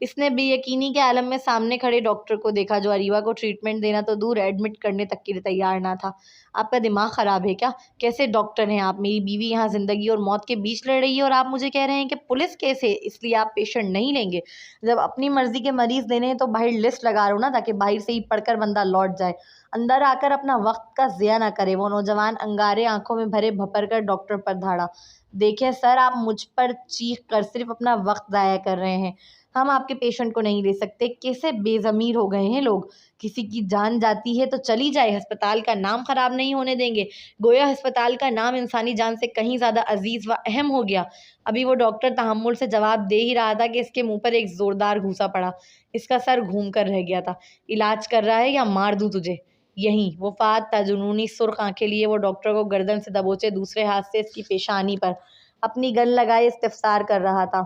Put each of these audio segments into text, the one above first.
اس نے بے یقینی کے عالم میں سامنے کھڑے ڈاکٹر کو دیکھا جو اریبہ کو ٹریٹمنٹ دینا تو دور ایڈمٹ کرنے تک کے لیے تیار نہ تھا۔ آپ کا دماغ خراب ہے کیا؟ کیسے ڈاکٹر ہیں آپ؟ میری بیوی یہاں زندگی اور موت کے بیچ لڑ رہی ہے اور آپ مجھے کہہ رہے ہیں کہ پولیس کیس ہے اس لیے آپ پیشنٹ نہیں لیں گے؟ جب اپنی مرضی کے مریض دینے ہیں تو باہر لسٹ لگا رہو نا تاکہ باہر سے ہی پڑھ کر بندہ لوٹ جائے، اندر آ کر اپنا وقت کا ضیاع نہ کرے۔ وہ نوجوان انگارے آنکھوں میں بھرے بھپر کر ڈاکٹر پر دھاڑا۔ دیکھیں سر، آپ مجھ پر چیخ کر صرف اپنا وقت ضائع کر رہے ہیں، ہم آپ کے پیشنٹ کو نہیں لے سکتے۔ کیسے بے ضمیر ہو گئے ہیں لوگ، کسی کی جان جاتی ہے تو چلی جائے، ہسپتال کا نام خراب نہیں ہونے دیں گے۔ گویا ہسپتال کا نام انسانی جان سے کہیں زیادہ عزیز و اہم ہو گیا۔ ابھی وہ ڈاکٹر تحمل سے جواب دے ہی رہا تھا کہ اس کے منہ پر ایک زوردار گھوسا پڑا۔ اس کا سر گھوم کر رہ گیا تھا۔ علاج کر رہا ہے یا مار دوں تجھے یہیں؟ وہ فات تھا، جنونی سرخ آنکھیں لیے وہ ڈاکٹر کو گردن سے دبوچے دوسرے ہاتھ سے اس کی پیشانی پر اپنی گن لگائے استفسار کر رہا تھا۔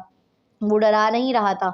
وہ ڈرا نہیں رہا تھا،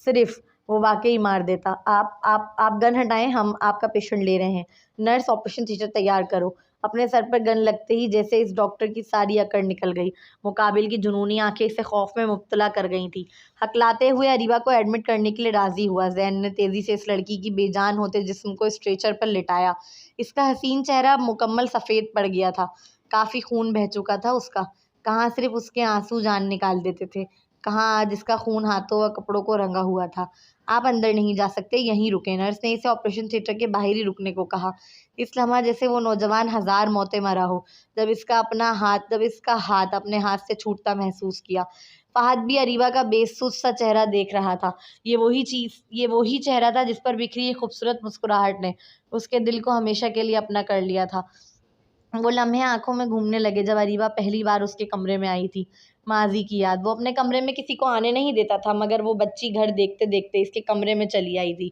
صرف وہ واقعی مار دیتا۔ آپ گن ہٹائیں، ہم آپ کا پیشنٹ لے رہے ہیں۔ نرس، آپریشن تھیٹر تیار کرو۔ اپنے سر پر گن لگتے ہی جیسے اس ڈاکٹر کی ساری اکڑ نکل گئی۔ مقابل کی جنونی آنکھیں اسے خوف میں مبتلا کر گئی تھیں۔ ہکلاتے ہوئے اریبہ کو ایڈمٹ کرنے کے لیے راضی ہوا۔ زین نے تیزی سے اس لڑکی کی بے جان ہوتے جسم کو اسٹریچر پر لٹایا۔ اس کا حسین چہرہ اب مکمل سفید پڑ گیا تھا، کافی خون بہہ چکا تھا اس کا۔ کہاں صرف اس کے آنسو جان نکال دیتے تھے، کہاں آج اس کا خون ہاتھوں و کپڑوں کو رنگا ہوا تھا۔ آپ اندر نہیں جا سکتے، یہیں رکیں۔ نرس نے اسے آپریشن تھیٹر کے باہر ہی رکنے کو کہا۔ اس لمحہ جیسے وہ نوجوان ہزار موتیں مرا ہو جب اس کا ہاتھ اپنے ہاتھ سے چھوٹتا محسوس کیا۔ فہد بھی اریبہ کا بے سوچ سا چہرہ دیکھ رہا تھا۔ یہ وہی چہرہ تھا جس پر بکھری ایک خوبصورت مسکراہٹ نے اس کے دل کو ہمیشہ کے لیے اپنا کر لیا تھا۔ وہ لمحے آنکھوں میں گھومنے لگے جب اریبہ پہلی بار اس کے کمرے میں آئی تھی۔ ماضی کی یاد، وہ اپنے کمرے میں کسی کو آنے نہیں دیتا تھا، مگر وہ بچی گھر دیکھتے دیکھتے اس کے کمرے میں چلی آئی تھی۔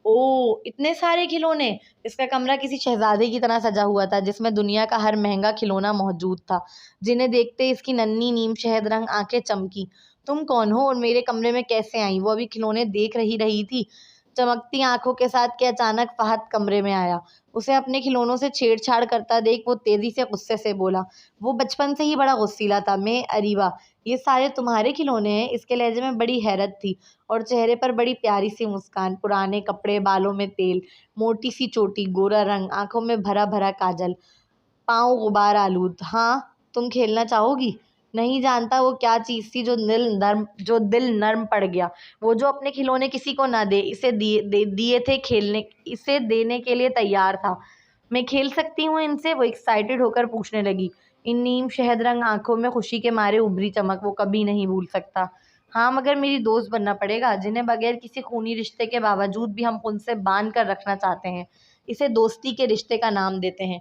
اوہ، اتنے سارے کھلونے! اس کا کمرہ کسی شہزادے کی طرح سجا ہوا تھا جس میں دنیا کا ہر مہنگا کھلونا موجود تھا، جنہیں دیکھتے اس کی ننھی نیم شہد رنگ آنکھیں چمکی۔ تم کون ہو اور میرے کمرے میں کیسے آئیں؟ وہ ابھی کھلونے دیکھ رہی تھی چمکتی آنکھوں کے ساتھ کہ اچانک فہد کمرے میں آیا۔ اسے اپنے کھلونوں سے چھیڑ چھاڑ کرتا دیکھ وہ تیزی سے غصے سے بولا۔ وہ بچپن سے ہی بڑا غصیلا تھا۔ میں اریبہ، یہ سارے تمہارے کھلونے ہیں؟ اس کے لہجے میں بڑی حیرت تھی اور چہرے پر بڑی پیاری سی مسکان۔ پرانے کپڑے، بالوں میں تیل، موٹی سی چوٹی، گورا رنگ، آنکھوں میں بھرا بھرا کاجل، پاؤں غبار آلود۔ ہاں، تم کھیلنا چاہو گی؟ نہیں جانتا وہ کیا چیز تھی جو دل نرم پڑ گیا۔ وہ جو اپنے کھلونے کسی کو نہ دے، اسے دیے تھے کھیلنے، اسے دینے کے لیے تیار تھا۔ میں کھیل سکتی ہوں ان سے؟ وہ ایکسائٹڈ ہو کر پوچھنے لگی، ان نیم شہد رنگ آنکھوں میں خوشی کے مارے ابھری چمک وہ کبھی نہیں بھول سکتا۔ ہاں، مگر میری دوست بننا پڑے گا، جنہیں بغیر کسی خونی رشتے کے باوجود بھی ہم ان سے باندھ کر رکھنا چاہتے ہیں۔ اسے دوستی کے رشتے کا نام دیتے ہیں۔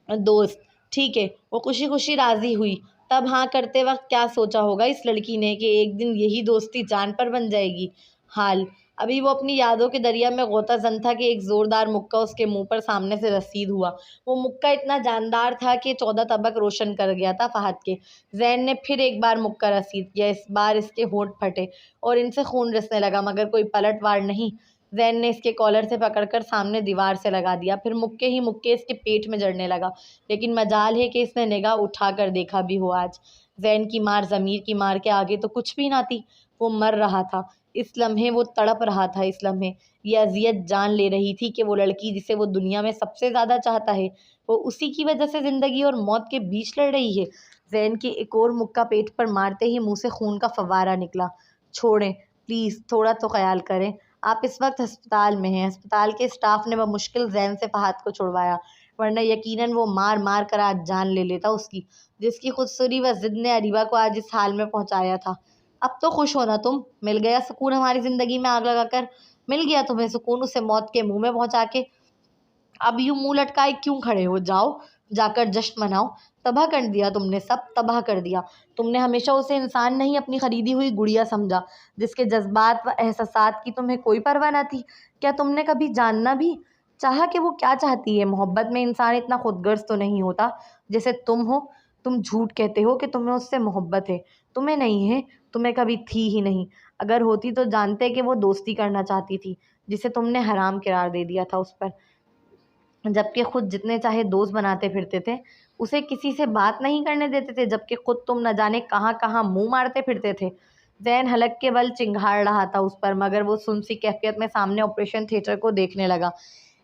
دوست، ٹھیک ہے۔ وہ خوشی خوشی راضی ہوئی۔ تب ہاں کرتے وقت کیا سوچا ہوگا اس لڑکی نے کہ ایک دن یہی دوستی جان پر بن جائے گی؟ حال ابھی وہ اپنی یادوں کے دریا میں غوطہ زن تھا کہ ایک زوردار مکہ اس کے منہ پر سامنے سے رسید ہوا۔ وہ مکہ اتنا جاندار تھا کہ 14 طبق روشن کر گیا تھا فہد کے۔ زین نے پھر ایک بار مکہ رسید کیا، اس بار اس کے ہونٹ پھٹے اور ان سے خون رسنے لگا، مگر کوئی پلٹ وار نہیں۔ زین نے اس کے کالر سے پکڑ کر سامنے دیوار سے لگا دیا، پھر مکے ہی مکے اس کے پیٹ میں جڑنے لگا۔ لیکن مجال ہے کہ اس نے نگاہ اٹھا کر دیکھا بھی ہو آج۔ زین کی مار ضمیر کی مار کے آگے تو کچھ بھی نہ تھی۔ وہ مر رہا تھا اس لمحے، وہ تڑپ رہا تھا اس لمحے۔ یہ اذیت جان لے رہی تھی کہ وہ لڑکی جسے وہ دنیا میں سب سے زیادہ چاہتا ہے، وہ اسی کی وجہ سے زندگی اور موت کے بیچ لڑ رہی ہے۔ زین کے ایک اور مکہ پیٹ پر مارتے ہی منہ سے خون کا فوارہ نکلا۔ چھوڑیں پلیز، تھوڑا تو خیال کریں۔ آپ اس وقت ہسپتال میں ہیں۔ ہسپتال کے اسٹاف نے بمشکل زین سے فہد کو چھڑوایا، ورنہ یقیناً وہ مار مار کر آج جان لے لیتا اس کی، جس کی خودسری و ضد نے اریبہ کو آج اس حال میں پہنچایا تھا۔ اب تو خوش ہونا تم، مل گیا سکون ہماری زندگی میں آگ لگا کر، مل گیا تمہیں سکون اسے موت کے منہ میں پہنچا کے۔ اب یوں منہ لٹکائے کیوں کھڑے ہو؟ جاؤ، جا کر جشن مناؤ۔ تباہ کر دیا تم نے، سب تباہ کر دیا۔ تم نے ہمیشہ اسے انسان نہیں، اپنی خریدی ہوئی گڑیا سمجھا، جس کے جذبات و احساسات کی تمہیں کوئی پرواہ نہ تھی۔ کیا تم نے کبھی جاننا بھی چاہا کہ وہ کیا چاہتی ہے؟ محبت میں انسان اتنا خود غرض تو نہیں ہوتا جیسے تم ہو۔ تم جھوٹ کہتے ہو کہ تمہیں اس سے محبت ہے، تمہیں نہیں ہے، تمہیں کبھی تھی ہی نہیں۔ اگر ہوتی تو جانتے کہ وہ دوستی کرنا چاہتی تھی، جسے تم نے حرام قرار دے دیا تھا اس پر، جبکہ خود جتنے چاہے دوست بناتے پھرتے تھے، اسے کسی سے بات نہیں کرنے دیتے تھے، جبکہ خود تم نہ جانے کہاں کہاں منہ مارتے پھرتے تھے۔ زین حلق کے بل چنگھاڑ رہا تھا اس پر، مگر وہ سنسی کیفیت میں سامنے آپریشن تھیٹر کو دیکھنے لگا۔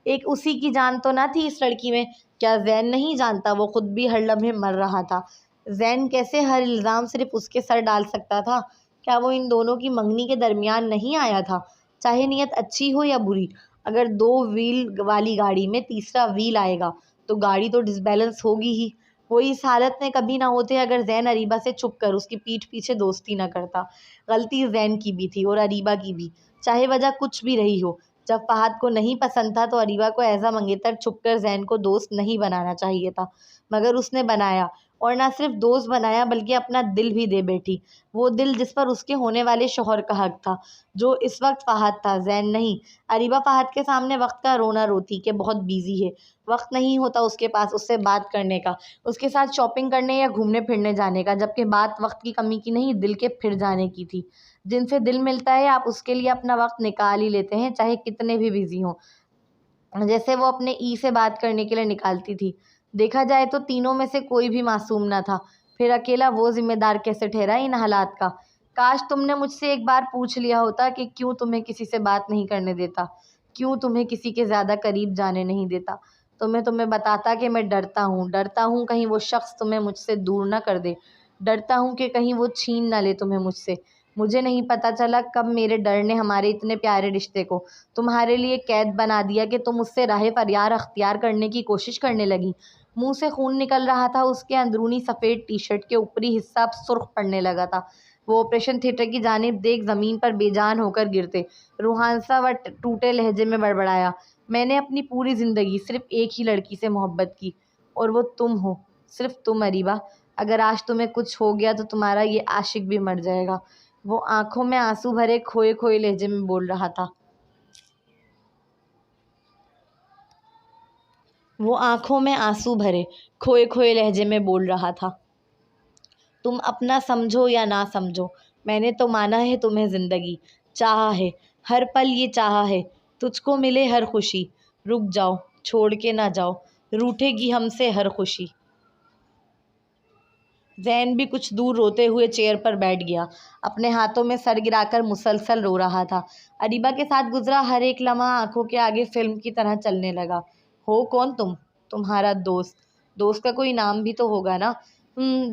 ایک اسی کی جان تو نہ تھی اس لڑکی میں؟ کیا زین نہیں جانتا وہ خود بھی ہر لمحے مر رہا تھا؟ زین کیسے ہر الزام صرف اس کے سر ڈال سکتا تھا؟ کیا وہ ان دونوں کی منگنی کے درمیان نہیں آیا تھا؟ چاہے نیت اچھی ہو یا بری، اگر 2 ویل والی گاڑی میں تیسرا ویل آئے گا تو گاڑی تو ڈس بیلنس ہوگی ہی۔ وہ اس حالت میں کبھی نہ ہوتے اگر زین اریبہ سے چھپ کر اس کی پیٹھ پیچھے دوستی نہ کرتا۔ غلطی زین کی بھی تھی اور اریبہ کی بھی، چاہے وجہ کچھ بھی رہی ہو۔ جب فہد کو نہیں پسند تھا تو اریبہ کو ایز اے منگیتر چھپ کر زین کو دوست نہیں بنانا چاہیے تھا، مگر اس نے بنایا، اور نہ صرف دوست بنایا بلکہ اپنا دل بھی دے بیٹھی۔ وہ دل جس پر اس کے ہونے والے شوہر کا حق تھا، جو اس وقت فہد تھا، زین نہیں۔ اریبہ فہد کے سامنے وقت کا رونا روتی کہ بہت بیزی ہے، وقت نہیں ہوتا اس کے پاس اس سے بات کرنے کا، اس کے ساتھ شاپنگ کرنے یا گھومنے پھرنے جانے کا، جبکہ بات وقت کی کمی کی نہیں، دل کے پھر جانے کی تھی۔ جن سے دل ملتا ہے آپ اس کے لیے اپنا وقت نکال ہی لیتے ہیں، چاہے کتنے بھی بزی ہوں، جیسے وہ اپنے ای سے بات کرنے کے لیے نکالتی تھی۔ دیکھا جائے تو تینوں میں سے کوئی بھی معصوم نہ تھا، پھر اکیلا وہ ذمہ دار کیسے ٹھہرا ان حالات کا؟ کاش تم نے مجھ سے ایک بار پوچھ لیا ہوتا کہ کیوں تمہیں کسی سے بات نہیں کرنے دیتا، کیوں تمہیں کسی کے زیادہ قریب جانے نہیں دیتا، تو میں تمہیں بتاتا کہ میں ڈرتا ہوں کہیں وہ شخص تمہیں مجھ سے دور نہ کر دے، ڈرتا ہوں کہ کہیں وہ چھین نہ لے تمہیں مجھ سے۔ مجھے نہیں پتہ چلا کب میرے ڈر نے ہمارے اتنے پیارے رشتے کو تمہارے لیے قید بنا دیا کہ تم اس سے راہ فرار اختیار کرنے کی کوشش کرنے لگی۔ منہ سے خون نکل رہا تھا، اس کے اندرونی سفید ٹی شرٹ کے اوپری حصہ اب سرخ پڑنے لگا تھا۔ وہ آپریشن تھیٹر کی جانب دیکھ زمین پر بے جان ہو کر گرتے روحانسا و ٹوٹے لہجے میں بڑبڑایا، میں نے اپنی پوری زندگی صرف ایک ہی لڑکی سے محبت کی، اور وہ تم ہو، صرف تم اریبہ۔ اگر آج تمہیں کچھ ہو گیا تو تمہارا یہ عاشق بھی مر جائے گا۔ وہ آنکھوں میں آنسو بھرے کھوئے کھوئے لہجے میں بول رہا تھا۔ تم اپنا سمجھو یا نہ سمجھو، میں نے تو مانا ہے تمہیں زندگی، چاہا ہے ہر پل یہ چاہا ہے، تجھ کو ملے ہر خوشی، رک جاؤ چھوڑ کے نہ جاؤ، روٹھے گی ہم سے ہر خوشی۔ زین بھی کچھ دور روتے ہوئے چیئر پر بیٹھ گیا، اپنے ہاتھوں میں سر گرا کر مسلسل رو رہا تھا۔ اریبہ کے ساتھ گزرا ہر ایک لمحہ آنکھوں کے آگے فلم کی طرح چلنے لگا۔ ہو کون تم؟ تمہارا دوست۔ دوست کا کوئی نام بھی تو ہوگا نا؟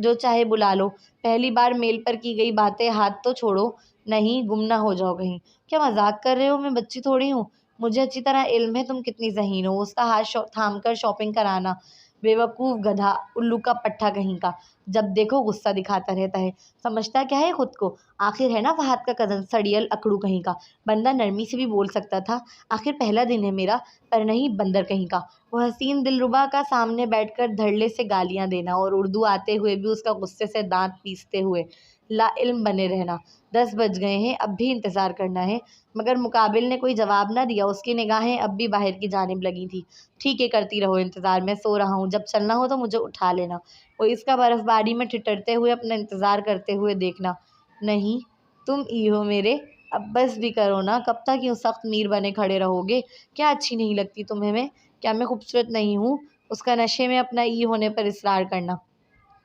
جو چاہے بلا لو۔ پہلی بار میل پر کی گئی باتیں ہاتھ تو چھوڑو، نہیں گم نہ ہو جاؤ کہیں۔ کیا مذاق کر رہے ہو؟ میں بچی تھوڑی ہوں، مجھے اچھی طرح علم ہے تم کتنی ذہین ہو۔ اس کا ہاتھ تھام کر شاپنگ کرانا، بیوقوف گدھا، الو کا پٹھا کہیں کا، جب دیکھو غصہ دکھاتا رہتا ہے، سمجھتا کیا ہے خود کو؟ آخر ہے نا فہد کا کزن، سڑیل اکڑو کہیں کا، بندہ نرمی سے بھی بول سکتا تھا، آخر پہلا دن ہے میرا، پر نہیں بندر کہیں کا۔ وہ حسین دلربا کا سامنے بیٹھ کر دھڑلے سے گالیاں دینا اور اردو آتے ہوئے بھی اس کا غصے سے دانت پیستے ہوئے لا علم بنے رہنا۔ 10 بج گئے ہیں، اب بھی انتظار کرنا ہے؟ مگر مقابل نے کوئی جواب نہ دیا، اس کی نگاہیں اب بھی باہر کی جانب لگی تھیں۔ ٹھیک ہے کرتی رہو انتظار، میں سو رہا ہوں، جب چلنا ہو تو مجھے اٹھا لینا۔ وہ اس کا برف باری میں ٹھٹرتے ہوئے اپنا انتظار کرتے ہوئے دیکھنا۔ نہیں تم ای ہو میرے، اب بس بھی کرو نا، کب تک یوں سخت میر بنے کھڑے رہو گے؟ کیا اچھی نہیں لگتی تمہیں میں؟ کیا میں خوبصورت نہیں ہوں؟ اس کا نشے میں اپنا ای ہونے پر اصرار کرنا۔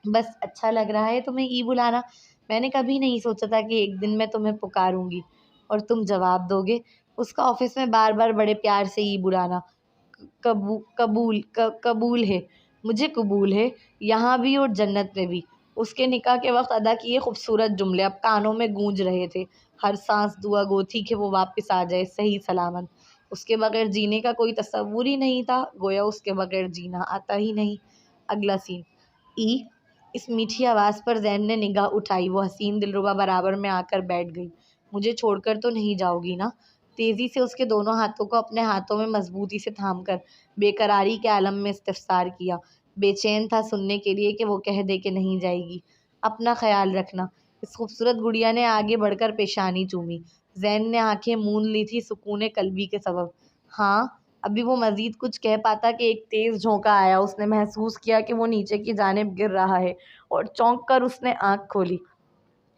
بس اچھا لگ رہا ہے تمہیں ای بلانا؟ میں نے کبھی نہیں سوچا تھا کہ ایک دن میں تمہیں پکاروں گی اور تم جواب دو گے۔ اس کا آفس میں بار بار بڑے پیار سے ای بلانا۔ قبول ہے، مجھے قبول ہے، یہاں بھی اور جنت میں بھی۔ اس کے نکاح کے وقت ادا کیے خوبصورت جملے اب کانوں میں گونج رہے تھے، ہر سانس دعا گو تھی کہ وہ واپس آ جائے صحیح سلامت۔ اس کے بغیر جینے کا کوئی تصور ہی نہیں تھا، گویا اس کے بغیر جینا آتا ہی نہیں۔ اگلا سین۔ ای، اس میٹھی آواز پر زین نے نگاہ اٹھائی، وہ حسین دلربا برابر میں آ کر بیٹھ گئی۔ مجھے چھوڑ کر تو نہیں جاؤ گی نا؟ تیزی سے اس کے دونوں ہاتھوں کو اپنے ہاتھوں میں مضبوطی سے تھام کر بے قراری کے عالم میں استفسار کیا۔ بے چین تھا سننے کے لیے کہ وہ کہہ دے کہ نہیں جائے گی۔ اپنا خیال رکھنا۔ اس خوبصورت گڑیا نے آگے بڑھ کر پیشانی چومی۔ زین نے آنکھیں موند لی تھی سکون قلبی کے سبب۔ ہاں۔ ابھی وہ مزید کچھ کہہ پاتا کہ ایک تیز جھونکا آیا، اس نے محسوس کیا کہ وہ نیچے کی جانب گر رہا ہے، اور چونک کر اس نے آنکھ کھولی۔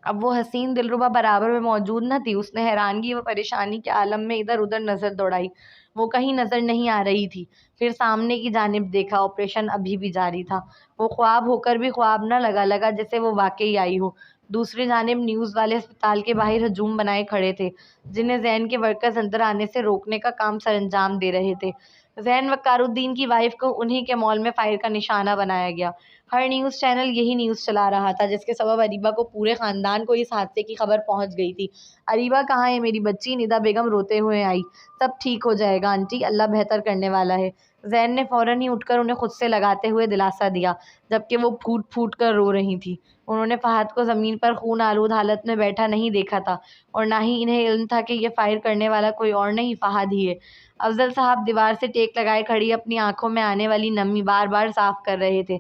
اب وہ حسین دلربا برابر میں موجود نہ تھی۔ اس نے حیرانگی و پریشانی کے عالم میں ادھر ادھر نظر دوڑائی، وہ کہیں نظر نہیں آ رہی تھی۔ پھر سامنے کی جانب دیکھا، آپریشن ابھی بھی جاری تھا۔ وہ خواب ہو کر بھی خواب نہ لگا جیسے وہ واقعی آئی ہو۔ دوسری جانب نیوز والے ہسپتال کے باہر ہجوم بنائے کھڑے تھے، جنہیں زین کے ورکرز اندر آنے سے روکنے کا کام سر انجام دے رہے تھے۔ زین وقار الدین کی وائف کو انہی کے مال میں فائر کا نشانہ بنایا گیا۔ ہر نیوز چینل یہی نیوز چلا رہا تھا، جس کے سبب اریبہ کو پورے خاندان کو اس حادثے کی خبر پہنچ گئی تھی۔ اریبہ کہاں ہے میری بچی؟ ندا بیگم روتے ہوئے آئی۔ سب ٹھیک ہو جائے گا آنٹی، اللہ بہتر کرنے والا ہے۔ زین نے فوراً ہی اٹھ کر انہیں خود سے لگاتے ہوئے دلاسا دیا، جبکہ وہ پھوٹ پھوٹ کر رو رہی تھیں۔ انہوں نے فہد کو زمین پر خون آلود حالت میں بیٹھا نہیں دیکھا تھا، اور نہ ہی انہیں علم تھا کہ یہ فائر کرنے والا کوئی اور نہیں، فہد ہی ہے۔ افضل صاحب دیوار سے ٹیک لگائے کھڑی اپنی آنکھوں میں آنے والی نمی بار بار صاف کر رہے تھے۔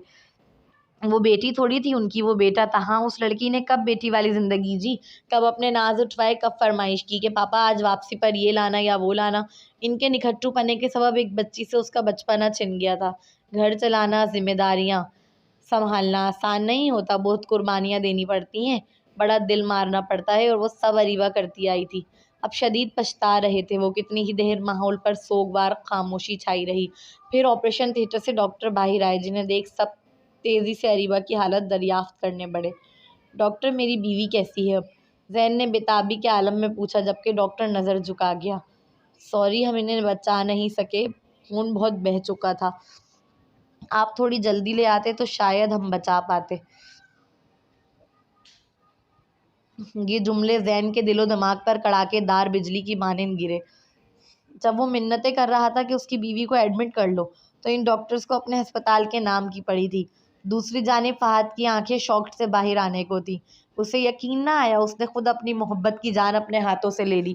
وہ بیٹی تھوڑی تھی ان کی، وہ بیٹا تھا۔ ہاں، اس لڑکی نے کب بیٹی والی زندگی جی، کب اپنے ناز اٹھوائے، کب فرمائش کی کہ پاپا آج واپسی پر یہ لانا یا وہ لانا۔ ان کے نکھٹو پنے کے سبب ایک بچی سے اس کا بچپنا چھن گیا تھا۔ گھر چلانا، ذمہ داریاں سنبھالنا آسان نہیں ہوتا، بہت قربانیاں دینی پڑتی ہیں، بڑا دل مارنا پڑتا ہے، اور وہ سب اریبہ کرتی آئی تھی۔ اب شدید پچھتا رہے تھے وہ۔ کتنی ہی دیر ماحول پر سوگوار خاموشی چھائی رہی، پھر آپریشن تھیٹر سے ڈاکٹر باہر آئے، جنہیں دیکھ سب تیزی سے اریبہ کی حالت دریافت کرنے بڑھے۔ ڈاکٹر، میری بیوی کیسی ہے اب؟ زین نے بےتابی کے عالم میں پوچھا، جبکہ ڈاکٹر نظر جھکا گیا۔ سوری، ہم انہیں بچا نہیں سکے، خون بہت بہہ چکا تھا۔ آپ تھوڑی جلدی لے آتے تو شاید ہم بچا پاتے۔ یہ جملے زین کے دل و دماغ پر کڑاکے دار بجلی کی مانند گرے۔ جب وہ منتیں کر رہا تھا کہ اس کی بیوی کو ایڈمٹ کر لو، تو ان ڈاکٹرز کو اپنے ہسپتال کے نام کی پڑی تھی۔ دوسری جانب فہد کی آنکھیں شاکڈ سے باہر آنے کو تھیں۔ اسے یقین نہ آیا، اس نے خود اپنی محبت کی جان اپنے ہاتھوں سے لے لی۔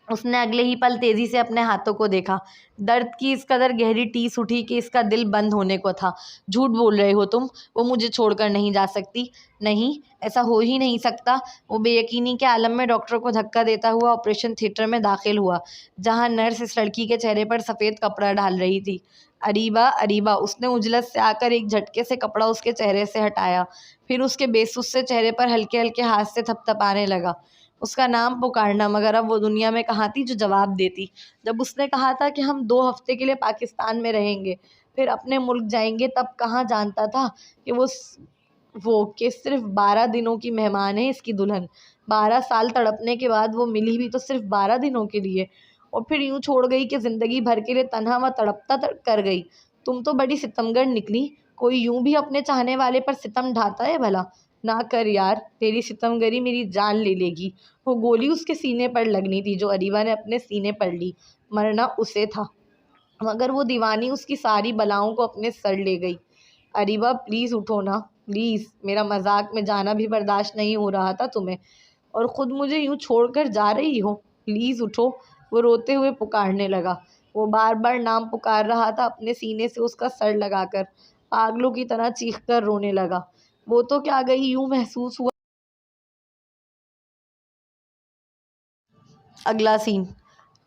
اس نے اگلے ہی پل تیزی سے اپنے ہاتھوں کو دیکھا۔ درد کی اس قدر گہری ٹیس اٹھی کہ اس کا دل بند ہونے کو تھا۔ جھوٹ بول رہے ہو تم، وہ مجھے چھوڑ کر نہیں جا سکتی۔ نہیں، ایسا ہو ہی نہیں سکتا۔ وہ بے یقینی کے عالم میں ڈاکٹر کو دھکا دیتا ہوا آپریشن تھیٹر میں داخل ہوا، جہاں نرس اس لڑکی کے چہرے پر سفید کپڑا ڈال رہی تھی۔ اریبہ، اریبہ، اس نے اجلت سے آ کر ایک جھٹکے سے کپڑا اس کے چہرے سے ہٹایا، پھر اس کے بے سس سے چہرے پر ہلکے ہلکے ہاتھ سے تھپ تھپانے لگا۔ اس کا نام پکارنا، مگر اب وہ دنیا میں کہاں تھی جو جواب دیتی؟ جب اس نے کہا تھا کہ ہم 2 ہفتے کے لیے پاکستان میں رہیں گے، پھر اپنے ملک جائیں گے، تب کہاں جانتا تھا کہ کہ صرف 12 دنوں کی مہمان ہے اس کی دلہن۔ 12 سال تڑپنے کے بعد وہ ملی بھی تو صرف 12 دنوں کے لیے، اور پھر یوں چھوڑ گئی کہ زندگی بھر کے لیے تنہا و تڑپتا کر گئی۔ تم تو بڑی ستمگر نکلی۔ کوئی یوں بھی اپنے چاہنے والے پر ستم ڈھاتا ہے بھلا؟ نہ کر یار، تیری ستم گری میری جان لے لے گی۔ وہ گولی اس کے سینے پر لگنی تھی جو اریبہ نے اپنے سینے پر لی، مرنا اسے تھا، مگر وہ دیوانی اس کی ساری بلاؤں کو اپنے سر لے گئی۔ اریبہ پلیز اٹھو نا، پلیز، میرا مذاق میں جانا بھی برداشت نہیں ہو رہا تھا تمہیں، اور خود مجھے یوں چھوڑ کر جا رہی ہو؟ پلیز اٹھو۔ وہ روتے ہوئے پکارنے لگا۔ وہ بار بار نام پکار رہا تھا، اپنے سینے سے اس کا سر لگا کر، پاگلوں کی طرح چیخ کر رونے لگا۔ وہ تو کیا گئی، یوں محسوس ہوا۔ اگلا سین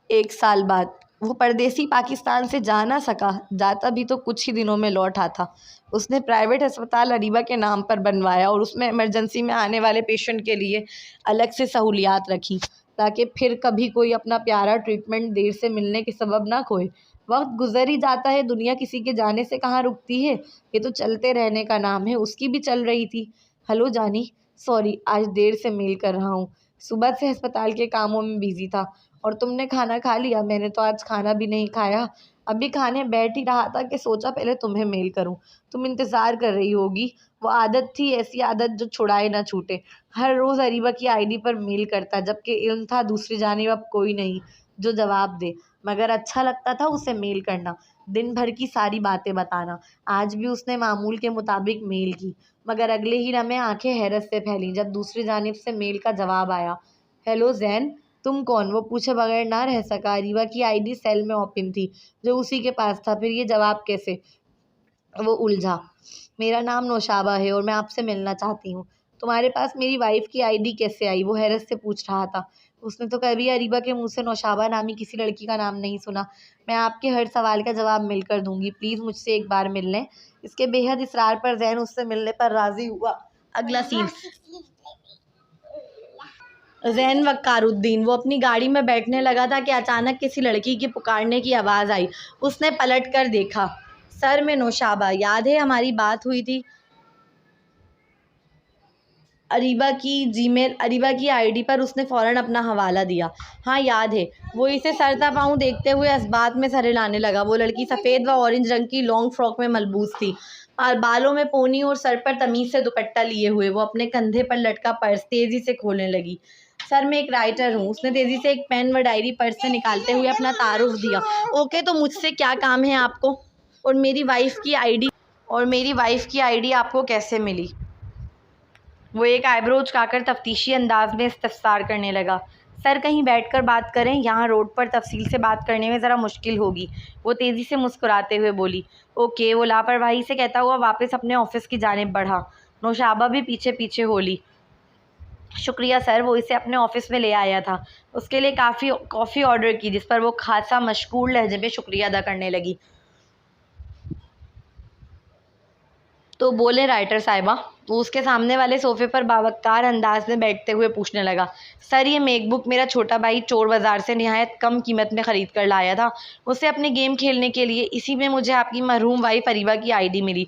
1 سال بعد۔ وہ پردیسی پاکستان سے جا نہ سکا، جاتا بھی تو کچھ ہی دنوں میں لوٹ آتا۔ اس نے پرائیویٹ ہسپتال اریبہ کے نام پر بنوایا، اور اس میں ایمرجنسی میں آنے والے پیشنٹ کے لیے الگ سے سہولیات رکھی، تاکہ پھر کبھی کوئی اپنا پیارا ٹریٹمنٹ دیر سے ملنے کے سبب نہ کھوئے۔ وقت گزر ہی جاتا ہے، دنیا کسی کے جانے سے کہاں رکتی ہے، یہ تو چلتے رہنے کا نام ہے۔ اس کی بھی چل رہی تھی۔ ہلو جانی، سوری آج دیر سے میل کر رہا ہوں، صبح سے ہسپتال کے کاموں میں بیزی تھا۔ اور تم نے کھانا کھا لیا؟ میں نے تو آج کھانا بھی نہیں کھایا، ابھی کھانے بیٹھ ہی رہا تھا کہ سوچا پہلے تمہیں میل کروں۔ تم انتظار کر رہی ہوگی۔ وہ عادت تھی، ایسی عادت جو چھڑائے نہ چھوٹے۔ ہر روز اریبہ کی آئی ڈی پر میل کرتا، جبکہ علم تھا دوسری جانب اب کوئی نہیں جو جواب دے، مگر اچھا لگتا تھا اسے میل کرنا، دن بھر کی ساری باتیں بتانا۔ آج بھی اس نے معمول کے مطابق میل کی، مگر اگلے ہی لمحے آنکھیں حیرت سے پھیلیں جب دوسری جانب سے میل کا جواب آیا۔ ہیلو زین، تم کون؟ وہ پوچھے بغیر نہ رہ سکا۔ اریبہ کی آئی ڈی سیل میں اوپن تھی، جو اسی کے پاس تھا۔ پھر یہ جواب کیسے؟ وہ الجھا۔ میرا نام نوشابہ ہے اور میں آپ سے ملنا چاہتی ہوں۔ تمہارے پاس میری وائف کی آئی ڈی کیسے آئی؟ وہ حیرت سے پوچھ رہا تھا۔ اس نے تو کبھی اریبہ کے منہ سے نوشابہ نامی کسی لڑکی کا نام نہیں سنا۔ میں آپ کے ہر سوال کا جواب مل کر دوں گی، پلیز مجھ سے ایک بار مل لیں۔ اس کے بے حد اصرار پر زین اس سے ملنے پر راضی ہوا۔ اگلا سین زین وقار الدین۔ وہ اپنی گاڑی میں بیٹھنے لگا تھا کہ اچانک کسی لڑکی کی پکارنے کی آواز آئی۔ اس نے پلٹ کر دیکھا۔ سر، میں نوشابہ، یاد ہے ہماری بات ہوئی تھی؟ اریبہ کی آئی ڈی پر اس نے فوراً اپنا حوالہ دیا۔ ہاں یاد ہے، وہ اسے سر تا پاؤں دیکھتے ہوئے اسبات میں سر ہلانے لگا۔ وہ لڑکی سفید و اورنج رنگ کی لانگ فراک میں ملبوس تھی، بالوں میں پونی اور سر پر تمیز سے دوپٹہ لیے ہوئے۔ وہ اپنے کندھے پر لٹکا پرس تیزی سے کھولنے لگی۔ سر، میں ایک رائٹر ہوں۔ اس نے تیزی سے ایک پین و ڈائری پرس سے نکالتے ہوئے اپنا تعارف دیا۔ اوکے، تو مجھ سے کیا کام ہے آپ کو؟ اور میری وائف کی آئی ڈی آپ کو کیسے ملی؟ وہ ایک آئی برو اچکا کر تفتیشی انداز میں استفسار کرنے لگا۔ سر، کہیں بیٹھ کر بات کریں، یہاں روڈ پر تفصیل سے بات کرنے میں ذرا مشکل ہوگی، وہ تیزی سے مسکراتے ہوئے بولی۔ اوکے، وہ لاپرواہی سے کہتا ہوا واپس اپنے آفس کی جانب بڑھا۔ نوشابہ بھی پیچھے پیچھے ہو لی۔ شکریہ سر، وہ اسے اپنے آفس میں لے آیا تھا۔ اس کے لیے کافی آرڈر کی، جس پر وہ خاصا مشکور لہجے میں شکریہ ادا کرنے لگی۔ تو بولیں رائٹر صاحبہ، وہ اس کے سامنے والے صوفے پر باوقار انداز میں بیٹھتے ہوئے پوچھنے لگا۔ سر، یہ میک بک میرا چھوٹا بھائی چور بازار سے نہایت کم قیمت میں خرید کر لایا تھا، اسے اپنے گیم کھیلنے کے لیے۔ اسی میں مجھے آپ کی مرحوم وائف اریبہ کی آئی ڈی ملی۔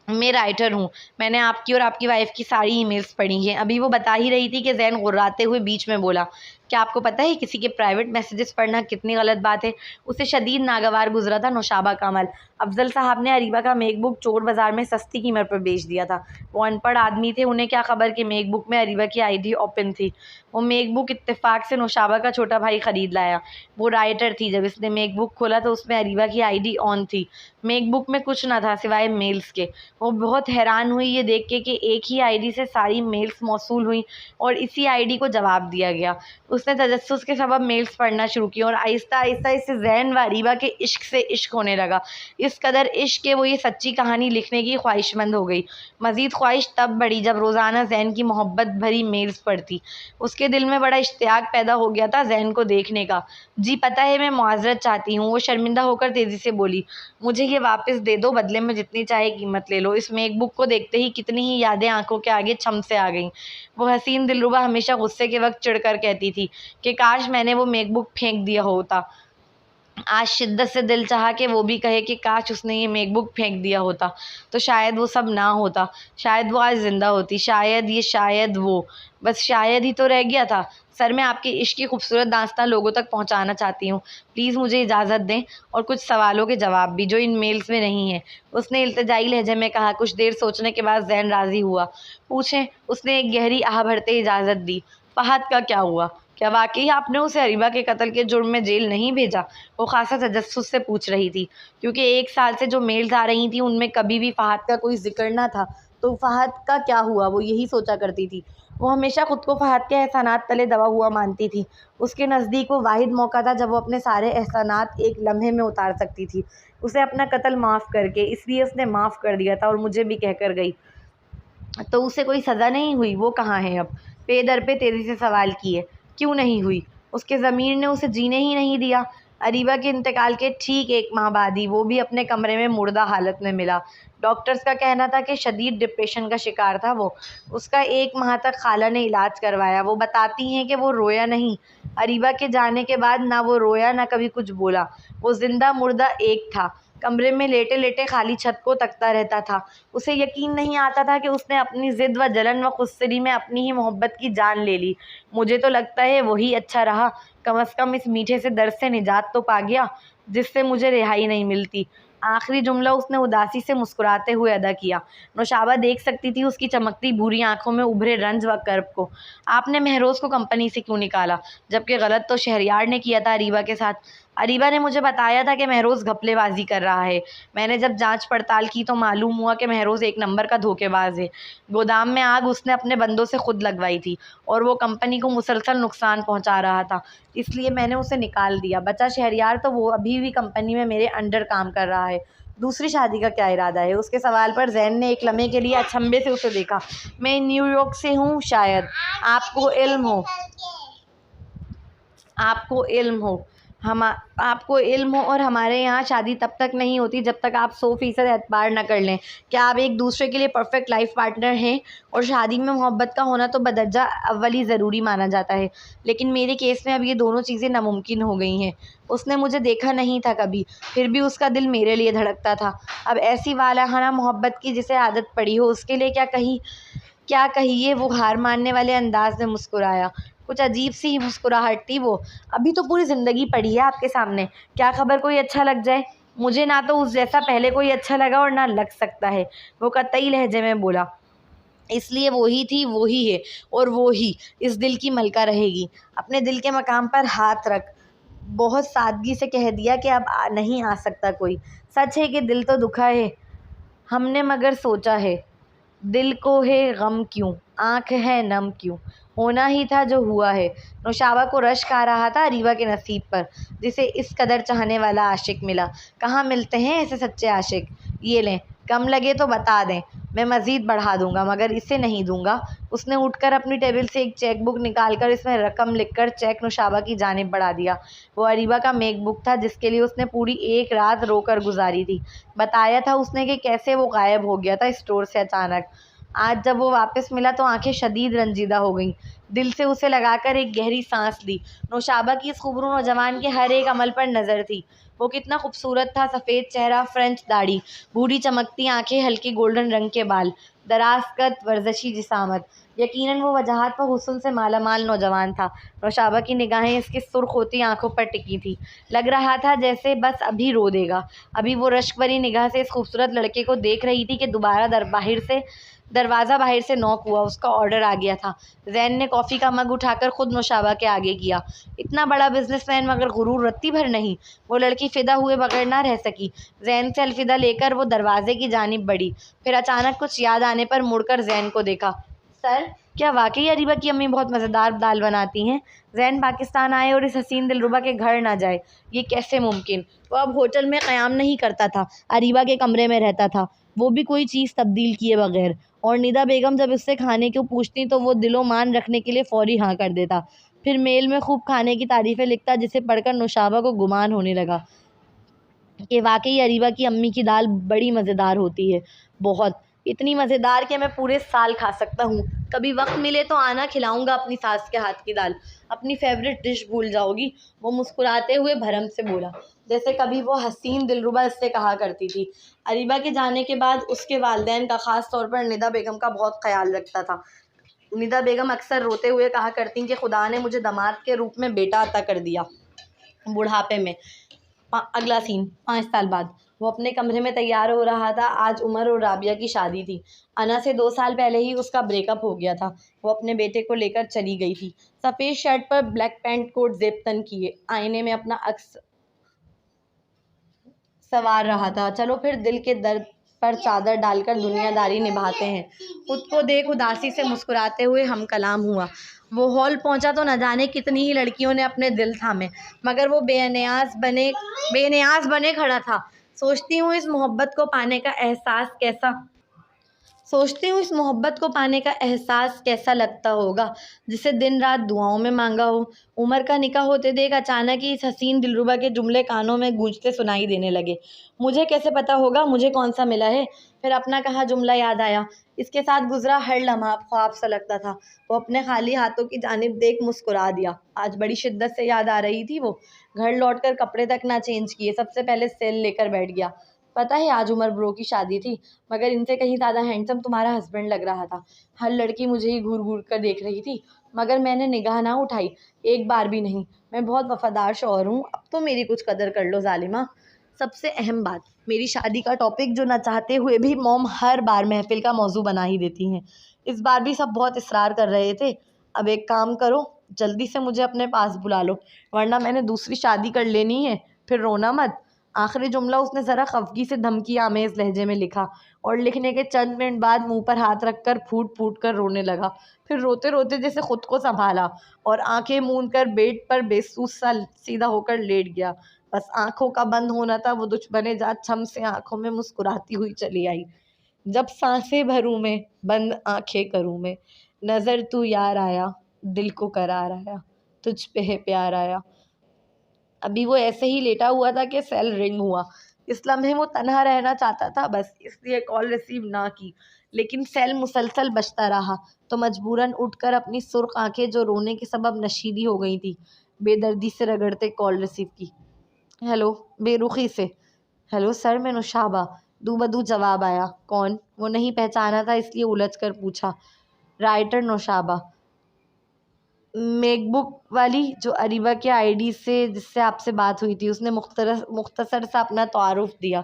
میں رائٹر ہوں، میں نے آپ کی اور آپ کی وائف کی ساری ای میلز پڑھی ہیں۔ ابھی وہ بتا ہی رہی تھی کہ زین غراتے ہوئے بیچ میں بولا، کیا آپ کو پتہ ہے کسی کے پرائیویٹ میسیجز پڑھنا کتنی غلط بات ہے؟ اسے شدید ناگوار گزرا تھا نوشابہ کا عمل۔ افضل صاحب نے اریبہ کا میک بک چور بازار میں سستی قیمت پر بیچ دیا تھا۔ وہ ان پڑھ آدمی تھے، انہیں کیا خبر کہ میک بک میں اریبہ کی آئی ڈی اوپن تھی۔ وہ میک بک اتفاق سے نوشابہ کا چھوٹا بھائی خرید لایا۔ وہ رائٹر تھی، جب اس نے میک بک کھولا تو اس میں اریبہ کی آئی ڈی آن تھی۔ میک بک میں کچھ نہ تھا سوائے میلز کے۔ وہ بہت حیران ہوئی یہ دیکھ کے کہ ایک ہی آئی ڈی سے ساری میلز موصول ہوئیں اور اسی آئی ڈی کو جواب دیا گیا۔ اس نے تجسس کے سبب میلز پڑھنا شروع کی اور آہستہ آہستہ اس سے زین و اریبہ کے عشق سے عشق ہونے لگا۔ اس قدر عشق کہ وہ یہ سچی کہانی لکھنے کی خواہش مند ہو گئی۔ مزید خواہش تب بڑھی جب روزانہ زین کی محبت بھری میلز پڑھتی۔ اس کے دل میں بڑا اشتیاق پیدا ہو گیا تھا زین کو دیکھنے کا۔ جی پتہ ہے، میں معذرت چاہتی ہوں، وہ شرمندہ ہو کر تیزی سے بولی۔ مجھے یہ واپس دے دو، بدلے میں جتنی چاہے قیمت لے لو۔ اس میک بک کو دیکھتے ہی کتنی ہی یادیں آنکھوں کے آگے چھم سے آ گئیں۔ وہ حسین دلربا ہمیشہ غصے کے وقت چڑھ کر کہتی تھی کہ کاش میں نے وہ میک بک پھینک دیا ہوتا۔ آج شدت سے دل چاہا کہ وہ بھی کہے کہ کاش اس نے یہ میک بک پھینک دیا ہوتا، تو شاید وہ سب نہ ہوتا، شاید وہ آج زندہ ہوتی، شاید وہ بس شاید ہی تو رہ گیا تھا۔ سر، میں آپ کے عشق کی خوبصورت داستان لوگوں تک پہنچانا چاہتی ہوں، پلیز مجھے اجازت دیں، اور کچھ سوالوں کے جواب بھی جو ان میلز میں نہیں ہیں، اس نے التجائی لہجے میں کہا۔ کچھ دیر سوچنے کے بعد زین راضی ہوا۔ پوچھیں، اس نے ایک گہری آہ بھرتے اجازت دی۔ فہد کا کیا ہوا؟ کیا واقعی آپ نے اسے اریبہ کے قتل کے جرم میں جیل نہیں بھیجا؟ وہ خاصا تجسس سے پوچھ رہی تھی، کیونکہ 1 سال سے جو میلز آ رہی تھیں ان میں کبھی بھی فہد کا کوئی ذکر نہ تھا۔ تو فہد کا کیا ہوا، وہ یہی سوچا کرتی تھی۔ وہ ہمیشہ خود کو فہد کے احسانات تلے دبا ہوا مانتی تھی۔ اس کے نزدیک وہ واحد موقع تھا جب وہ اپنے سارے احسانات ایک لمحے میں اتار سکتی تھی، اسے اپنا قتل معاف کر کے۔ اس لیے اس نے معاف کر دیا تھا اور مجھے بھی کہہ کر گئی۔ تو اسے کوئی سزا نہیں ہوئی؟ وہ کہاں ہے اب؟ پے در پہ تیزی سے سوال کیے۔ کیوں نہیں ہوئی؟ اس کے ضمیر نے اسے جینے ہی نہیں دیا۔ اریبہ کے انتقال کے ٹھیک 1 ماہ بعد ہی وہ بھی اپنے کمرے میں مردہ حالت میں ملا۔ ڈاکٹرز کا کہنا تھا کہ شدید ڈپریشن کا شکار تھا وہ۔ اس کا 1 ماہ تک خالہ نے علاج کروایا۔ وہ بتاتی ہیں کہ وہ رویا نہیں۔ اریبہ کے جانے کے بعد نہ وہ رویا نہ کبھی کچھ بولا۔ وہ زندہ مردہ ایک تھا، کمرے میں لیٹے لیٹے خالی چھت کو تکتا رہتا تھا۔ اسے یقین نہیں آتا تھا کہ اس نے اپنی ضد و جلن و خودسری میں اپنی ہی محبت کی جان لے لی۔ مجھے تو لگتا ہے وہی اچھا رہا، کم از کم اس میٹھے سے درد سے نجات تو پا گیا جس سے مجھے رہائی نہیں ملتی۔ آخری جملہ اس نے اداسی سے مسکراتے ہوئے ادا کیا۔ نوشابہ دیکھ سکتی تھی اس کی چمکتی بھوری آنکھوں میں ابھرے رنج و کرب کو۔ آپ نے مہروز کو کمپنی سے کیوں نکالا، جبکہ غلط تو شہریار نے کیا تھا اریبہ کے ساتھ؟ اریبہ نے مجھے بتایا تھا کہ مہروز گھپلے بازی کر رہا ہے۔ میں نے جب جانچ پڑتال کی تو معلوم ہوا کہ مہروز 1 نمبر کا دھوکے باز ہے۔ گودام میں آگ اس نے اپنے بندوں سے خود لگوائی تھی اور وہ کمپنی کو مسلسل نقصان پہنچا رہا تھا، اس لیے میں نے اسے نکال دیا۔ بچا شہریار تو وہ ابھی بھی کمپنی میں میرے انڈر کام کر رہا ہے۔ دوسری شادی کا کیا ارادہ ہے؟ اس کے سوال پر زین نے ایک لمحے کے لیے اچنبھے سے اسے دیکھا۔ میں نیو یارک سے ہوں، شاید آپ کو علم ہو اور ہمارے یہاں شادی تب تک نہیں ہوتی جب تک آپ 100% اعتبار نہ کر لیں کہ آپ ایک دوسرے کے لیے پرفیکٹ لائف پارٹنر ہیں، اور شادی میں محبت کا ہونا تو بدرجہ اولی ضروری مانا جاتا ہے، لیکن میرے کیس میں اب یہ دونوں چیزیں ناممکن ہو گئی ہیں۔ اس نے مجھے دیکھا نہیں تھا کبھی، پھر بھی اس کا دل میرے لیے دھڑکتا تھا۔ اب ایسی والہانہ محبت کی جسے عادت پڑی ہو، اس کے لیے کیا کہیں کیا کہیے، وہ ہار ماننے والے انداز میں مسکرایا۔ کچھ عجیب سی مسکراہٹ تھی وہ۔ ابھی تو پوری زندگی پڑی ہے آپ کے سامنے، کیا خبر کوئی اچھا لگ جائے۔ مجھے نہ تو اس جیسا پہلے کوئی اچھا لگا اور نہ لگ سکتا ہے، وہ قطعی لہجے میں بولا۔ اس لیے وہی تھی، وہی ہے، اور وہی اس دل کی ملکہ رہے گی۔ اپنے دل کے مقام پر ہاتھ رکھ بہت سادگی سے کہہ دیا کہ اب نہیں آ سکتا کوئی۔ سچ ہے کہ دل تو دکھا ہے ہم نے، مگر سوچا ہے دل کو ہے غم کیوں، آنکھ ہے نم کیوں، ہونا ہی تھا جو ہوا ہے۔ نوشابہ کو رشک آ رہا تھا اریبہ کے نصیب پر، جسے اس قدر چاہنے والا عاشق ملا۔ کہاں ملتے ہیں ایسے سچے عاشق؟ یہ لیں، کم لگے تو بتا دیں، میں مزید بڑھا دوں گا، مگر اسے نہیں دوں گا۔ اس نے اٹھ کر اپنی ٹیبل سے ایک چیک بک نکال کر اس میں رقم لکھ کر چیک نوشابہ کی جانب بڑھا دیا۔ وہ اریبہ کا میک بک تھا جس کے لیے اس نے پوری ایک رات رو کر گزاری تھی۔ بتایا تھا اس نے کہ کیسے وہ غائب ہو گیا تھا اسٹور سے اچانک۔ آج جب وہ واپس ملا تو آنکھیں شدید رنجیدہ ہو گئیں۔ دل سے اسے لگا کر ایک گہری سانس لی۔ نوشابہ کی اس خوبرو نوجوان کے ہر ایک عمل پر نظر تھی۔ وہ کتنا خوبصورت تھا، سفید چہرہ، فرینچ داڑھی، بوڑھی چمکتی آنکھیں، ہلکے گولڈن رنگ کے بال، دراز قد، ورزشی جسامت۔ یقیناً وہ وجاہت و حسن سے مالا مال نوجوان تھا۔ نوشابہ کی نگاہیں اس کی سرخ ہوتی آنکھوں پر ٹکی تھیں۔ لگ رہا تھا جیسے بس ابھی رو دے گا۔ ابھی وہ رشک بھری نگاہ سے اس خوبصورت لڑکے کو دیکھ رہی تھی کہ دوبارہ دروازہ باہر سے نوک ہوا۔ اس کا آرڈر آ گیا تھا۔ زین نے کافی کا مگ اٹھا کر خود نوشابہ کے آگے کیا۔ اتنا بڑا بزنس مین مگر غرور رتی بھر نہیں۔ وہ لڑکی فدا ہوئے بغیر نہ رہ سکی۔ زین سے الوداع لے کر وہ دروازے کی جانب بڑھی، پھر اچانک کچھ یاد آنے پر مڑ کر زین کو دیکھا۔ سر، کیا واقعی اریبہ کی امی بہت مزیدار دال بناتی ہیں؟ زین پاکستان آئے اور اس حسین دلربا کے گھر نہ جائے، یہ کیسے ممکن؟ وہ اب ہوٹل میں قیام نہیں کرتا تھا، اریبہ کے کمرے میں رہتا تھا، وہ بھی کوئی چیز تبدیل کیے بغیر۔ اور ندا بیگم جب اس سے کھانے کو پوچھتی تو وہ دل و مان رکھنے کے لیے فوری ہاں کر دیتا، پھر میل میں خوب کھانے کی تعریفیں لکھتا، جسے پڑھ کر نوشابہ کو گمان ہونے لگا کہ واقعی اریبہ کی امی کی دال بڑی مزیدار ہوتی ہے، بہت، اتنی مزیدار کہ میں پورے سال کھا سکتا ہوں۔ کبھی وقت ملے تو آنا، کھلاؤں گا اپنی ساس کے ہاتھ کی دال، اپنی فیوریٹ ڈش بھول جاؤ گی، وہ مسکراتے ہوئے بھرم سے بولا، جیسے کبھی وہ حسین دلربا اس سے کہا کرتی تھی۔ اریبہ کے جانے کے بعد اس کے والدین کا، خاص طور پر ندا بیگم کا بہت خیال رکھتا تھا۔ ندا بیگم اکثر روتے ہوئے کہا کرتی کہ خدا نے مجھے داماد کے روپ میں بیٹا عطا کر دیا۔ بڑھاپے میں اگلا سین 5 سال بعد وہ اپنے کمرے میں تیار ہو رہا تھا۔ آج عمر اور رابعہ کی شادی تھی۔ انا سے 2 سال پہلے ہی اس کا بریک اپ ہو گیا تھا۔ وہ اپنے بیٹے کو لے کر چلی گئی تھی، سفید شرٹ پر بلیک پینٹ کوٹ زیب تن کیے، آئینے میں اپنا عکس سنوار رہا تھا۔ چلو پھر دل کے درد پر چادر ڈال کر دنیا داری نبھاتے ہیں۔ خود کو دیکھ اداسی سے مسکراتے ہوئے ہم کلام ہوا۔ وہ ہال پہنچا تو نہ جانے کتنی ہی لڑکیوں نے اپنے دل تھامے، مگر وہ بے نیاز بنے کھڑا تھا۔ سوچتی ہوں اس محبت کو پانے کا احساس کیسا لگتا ہوگا، جسے دن رات دعاؤں میں مانگا ہو۔ عمر کا نکاح ہوتے دیکھ اچانک ہی اس حسین دلربا کے جملے کانوں میں گونجتے سنائی دینے لگے۔ مجھے کیسے پتا ہوگا مجھے کون سا ملا ہے؟ پھر اپنا کہا جملہ یاد آیا۔ اس کے ساتھ گزرا ہر لمحہ خواب سا لگتا تھا۔ وہ اپنے خالی ہاتھوں کی جانب دیکھ مسکرا دیا۔ آج بڑی شدت سے یاد آ رہی تھی وہ۔ گھر لوٹ کر کپڑے تک نہ چینج کیے، سب سے پہلے سیل لے کر بیٹھ گیا۔ پتہ ہے آج عمر برو کی شادی تھی، مگر ان سے کہیں زیادہ ہینڈسم تمہارا ہسبینڈ لگ رہا تھا۔ ہر لڑکی مجھے ہی گھور گھور کر دیکھ رہی تھی، مگر میں نے نگاہ نہ اٹھائی، ایک بار بھی نہیں۔ میں بہت وفادار شوہر ہوں، اب تو میری کچھ قدر کر لو ظالمہ۔ سب سے اہم بات، میری شادی کا ٹاپک جو نہ چاہتے ہوئے بھی موم ہر بار محفل کا موضوع بنا ہی دیتی ہیں۔ اس بار بھی سب بہت اصرار کر رہے تھے۔ اب ایک کام کرو، جلدی سے مجھے اپنے پاس بلا لو، ورنہ میں نے دوسری شادی کر لینی ہے، پھر رونا مت۔ آخری جملہ اس نے ذرا خفگی سے دھمکی آمیز لہجے میں لکھا، اور لکھنے کے چند منٹ بعد منہ پر ہاتھ رکھ کر پھوٹ پھوٹ کر رونے لگا۔ پھر روتے روتے جیسے خود کو سنبھالا اور آنکھیں موند کر بیڈ پر بے سوس سا سیدھا ہو کر لیٹ گیا۔ بس آنکھوں کا بند ہونا تھا۔ وہ دشمنے ذات چھم سے آنکھوں میں مسکراتی ہوئی چلی آئی۔ جب سانسیں بھروں میں، بند آنکھیں کروں میں، نظر تو یار آیا، دل کو قرار آیا، تجھ پہ ہے پیار آیا۔ ابھی وہ ایسے ہی لیٹا ہوا تھا کہ سیل رنگ ہوا۔ اس لمحے وہ تنہا رہنا چاہتا تھا، بس اس لیے کال ریسیو نہ کی، لیکن سیل مسلسل بجتا رہا تو مجبوراً اٹھ کر اپنی سرخ آنکھیں جو رونے کے سبب نشیلی ہو گئی تھی، بے دردی سے رگڑتے کال ریسیو کی۔ ہیلو، بے رخی سے۔ ہیلو سر، میں نوشابہ۔ دو بدو جواب آیا۔ کون؟ وہ نہیں پہچانا تھا اس لیے الجھ کر پوچھا۔ رائٹر نوشابہ، میک بک والی جو اریبہ کے آئی ڈی سے جس سے آپ سے بات ہوئی تھی، اس نے مختصر سا اپنا تعارف دیا۔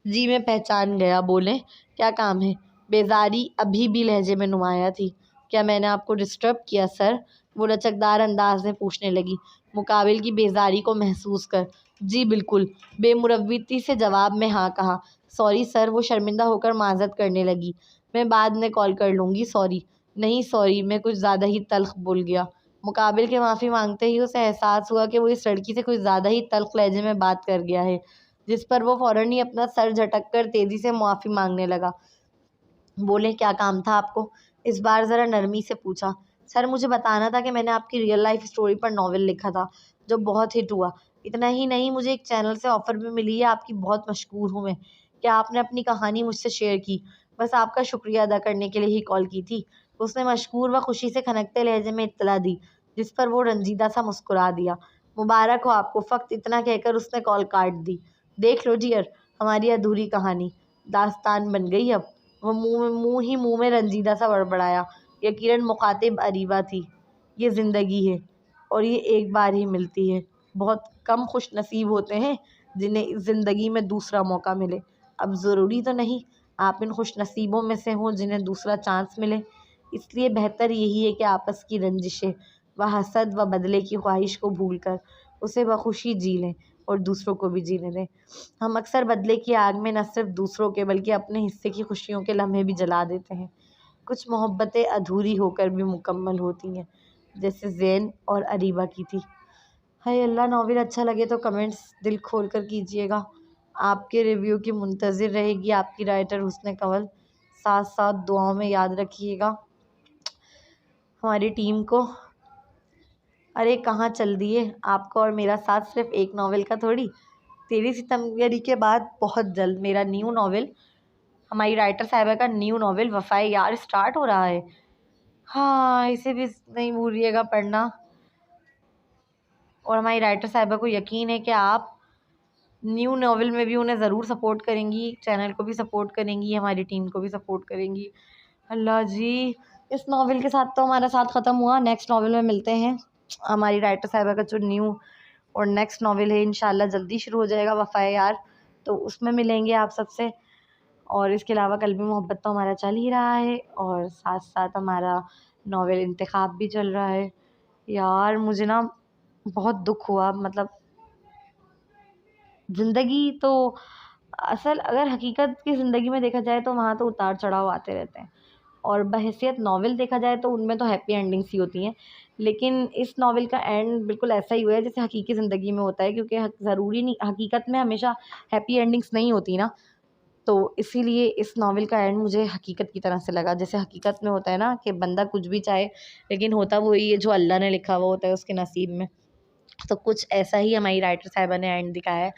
جی میں پہچان گیا، بولیں کیا کام ہے؟ بیزاری ابھی بھی لہجے میں نمایاں تھی۔ کیا میں نے آپ کو ڈسٹرب کیا سر؟ وہ لچکدار انداز میں پوچھنے لگی، مقابل کی بیزاری کو محسوس کر۔ جی بالکل، بے مروتی سے جواب میں ہاں کہا۔ سوری سر، وہ شرمندہ ہو کر معذرت کرنے لگی۔ میں بعد میں کال کر لوں گی، سوری۔ نہیں سوری، میں کچھ زیادہ ہی تلخ بول گیا۔ مقابل کے معافی مانگتے ہی اسے احساس ہوا کہ وہ اس لڑکی سے کچھ زیادہ ہی تلخ لہجے میں بات کر گیا ہے، جس پر وہ فوراً ہی اپنا سر جھٹک کر تیزی سے معافی مانگنے لگا۔ بولیں کیا کام تھا آپ کو؟ اس بار ذرا نرمی سے پوچھا۔ سر مجھے بتانا تھا کہ میں نے آپ کی ریئل لائف اسٹوری پر ناول لکھا تھا جو بہت ہٹ ہوا۔ اتنا ہی نہیں، مجھے ایک چینل سے آفر بھی ملی ہے، آپ کی بہت مشکور ہوں میں کہ آپ نے اپنی کہانی مجھ سے شیئر کی۔ بس آپ کا شکریہ ادا کرنے کے لیے ہی کال کی تھی۔ اس نے مشکور و خوشی سے کھنکتے لہجے میں اطلاع دی، جس پر وہ رنجیدہ سا مسکرا دیا۔ مبارک ہو آپ کو، فقط اتنا کہہ کر اس نے کال کاٹ دی۔ دیکھ لو ڈیئر، ہماری ادھوری کہانی داستان بن گئی اب۔ وہ منہ میں رنجیدہ سا بڑبڑایا۔ یقیناً مخاطب اریبہ تھی۔ یہ زندگی ہے اور یہ ایک بار ہی ملتی ہے۔ بہت کم خوش نصیب ہوتے ہیں جنہیں اس زندگی میں دوسرا موقع ملے۔ اب ضروری تو نہیں آپ ان خوش نصیبوں میں سے ہوں جنہیں دوسرا چانس ملے۔ اس لیے بہتر یہی ہے کہ آپس کی رنجشیں و حسد و بدلے کی خواہش کو بھول کر اسے بخوشی جی لیں اور دوسروں کو بھی جینے دیں۔ ہم اکثر بدلے کی آگ میں نہ صرف دوسروں کے بلکہ اپنے حصے کی خوشیوں کے لمحے بھی جلا دیتے ہیں۔ کچھ محبتیں ادھوری ہو کر بھی مکمل ہوتی ہیں، جیسے زین اور اریبہ کی تھی۔ ہائے اللہ، ناول اچھا لگے تو کمنٹس دل کھول کر کیجیے گا۔ آپ کے ریویو کی منتظر رہے گی آپ کی رائٹر حسن کنول۔ ساتھ ساتھ دعاؤں میں یاد رکھیے گا ہماری ٹیم کو۔ ارے کہاں چل دیے؟ آپ کا اور میرا ساتھ صرف ایک ناول کا تھوڑی۔ 13 ستمبر کے بعد بہت جلد میرا نیو ناول، ہماری رائٹر صاحبہ کا نیو ناول وفائے یار اسٹارٹ ہو رہا ہے۔ ہاں، اسے بھی نہیں بھولیے گا پڑھنا۔ اور ہماری رائٹر صاحبہ کو یقین ہے کہ آپ نیو ناول میں بھی انہیں ضرور سپورٹ کریں گی، چینل کو بھی سپورٹ کریں گی، ہماری ٹیم کو بھی سپورٹ کریں گی۔ اللہ جی، اس ناول کے ساتھ تو ہمارا ساتھ ختم ہوا، نیکسٹ ناول میں ملتے ہیں۔ ہماری رائٹر صاحبہ کا جو نیو اور نیکسٹ ناول ہے انشاءاللہ جلدی شروع ہو جائے گا، وفائے یار، تو اس میں ملیں گے آپ سب سے۔ اور اس کے علاوہ قلبی محبت تو ہمارا چل ہی رہا ہے، اور ساتھ ساتھ ہمارا ناول انتخاب بھی چل رہا ہے۔ یار مجھے نا بہت دکھ ہوا، مطلب زندگی تو اصل اگر حقیقت کی زندگی میں دیکھا جائے تو وہاں تو اتار چڑھاؤ آتے رہتے ہیں، اور بحیثیت ناول دیکھا جائے تو ان میں تو ہیپی اینڈنگس ہی ہوتی ہیں، لیکن اس ناول کا اینڈ بالکل ایسا ہی ہوا ہے جیسے حقیقی زندگی میں ہوتا ہے، کیونکہ ضروری نہیں، حقیقت میں ہمیشہ ہیپی اینڈنگس نہیں ہوتی نا، تو اسی لیے اس ناول کا اینڈ مجھے حقیقت کی طرح سے لگا، جیسے حقیقت میں ہوتا ہے نا کہ بندہ کچھ بھی چاہے لیکن ہوتا وہی ہے جو اللہ نے لکھا ہوا ہوتا ہے اس کے نصیب میں، تو کچھ ایسا ہی ہماری رائٹر صاحبہ نے اینڈ دکھایا ہے۔